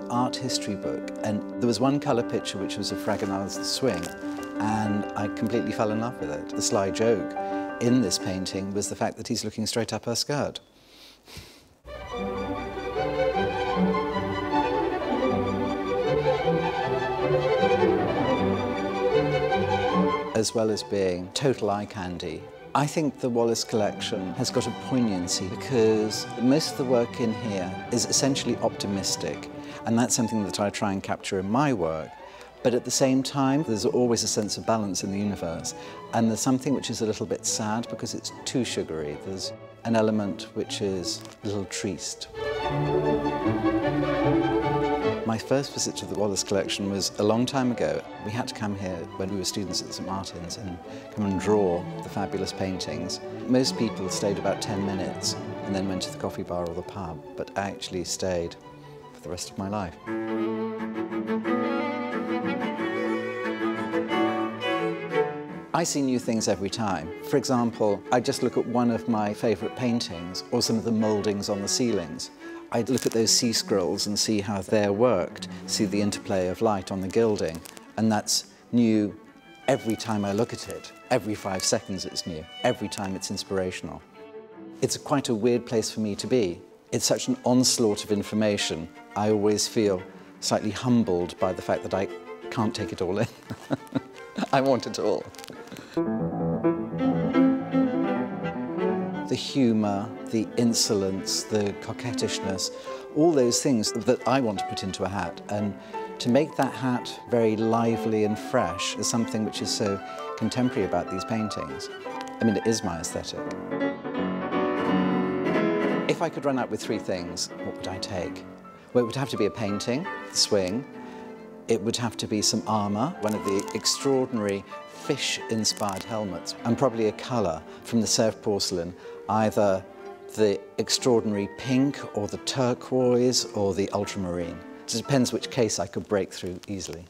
an art history book, and there was one colour picture which was of Fragonard's Swing, and I completely fell in love with it. The sly joke in this painting was the fact that he's looking straight up her skirt. As well as being total eye candy, I think the Wallace collection has got a poignancy because most of the work in here is essentially optimistic, and that's something that I try and capture in my work. But at the same time, there's always a sense of balance in the universe, and there's something which is a little bit sad because it's too sugary. There's an element which is a little triste. My first visit to the Wallace collection was a long time ago. We had to come here when we were students at St Martin's and come and draw the fabulous paintings. Most people stayed about 10 minutes and then went to the coffee bar or the pub, but I actually stayed for the rest of my life. I see new things every time. For example, I just look at one of my favourite paintings or some of the mouldings on the ceilings. I'd look at those sea scrolls and see how they're worked, see the interplay of light on the gilding, and that's new every time I look at it. Every 5 seconds it's new. Every time it's inspirational. It's quite a weird place for me to be. It's such an onslaught of information. I always feel slightly humbled by the fact that I can't take it all in. I want it all. The humour, the insolence, the coquettishness, all those things that I want to put into a hat. And to make that hat very lively and fresh is something which is so contemporary about these paintings. I mean, it is my aesthetic. If I could run out with 3 things, what would I take? Well, it would have to be a painting, the swing. It would have to be some armour, one of the extraordinary fish-inspired helmets, and probably a colour from the Sèvres porcelain, either the extraordinary pink or the turquoise or the ultramarine. It depends which case I could break through easily.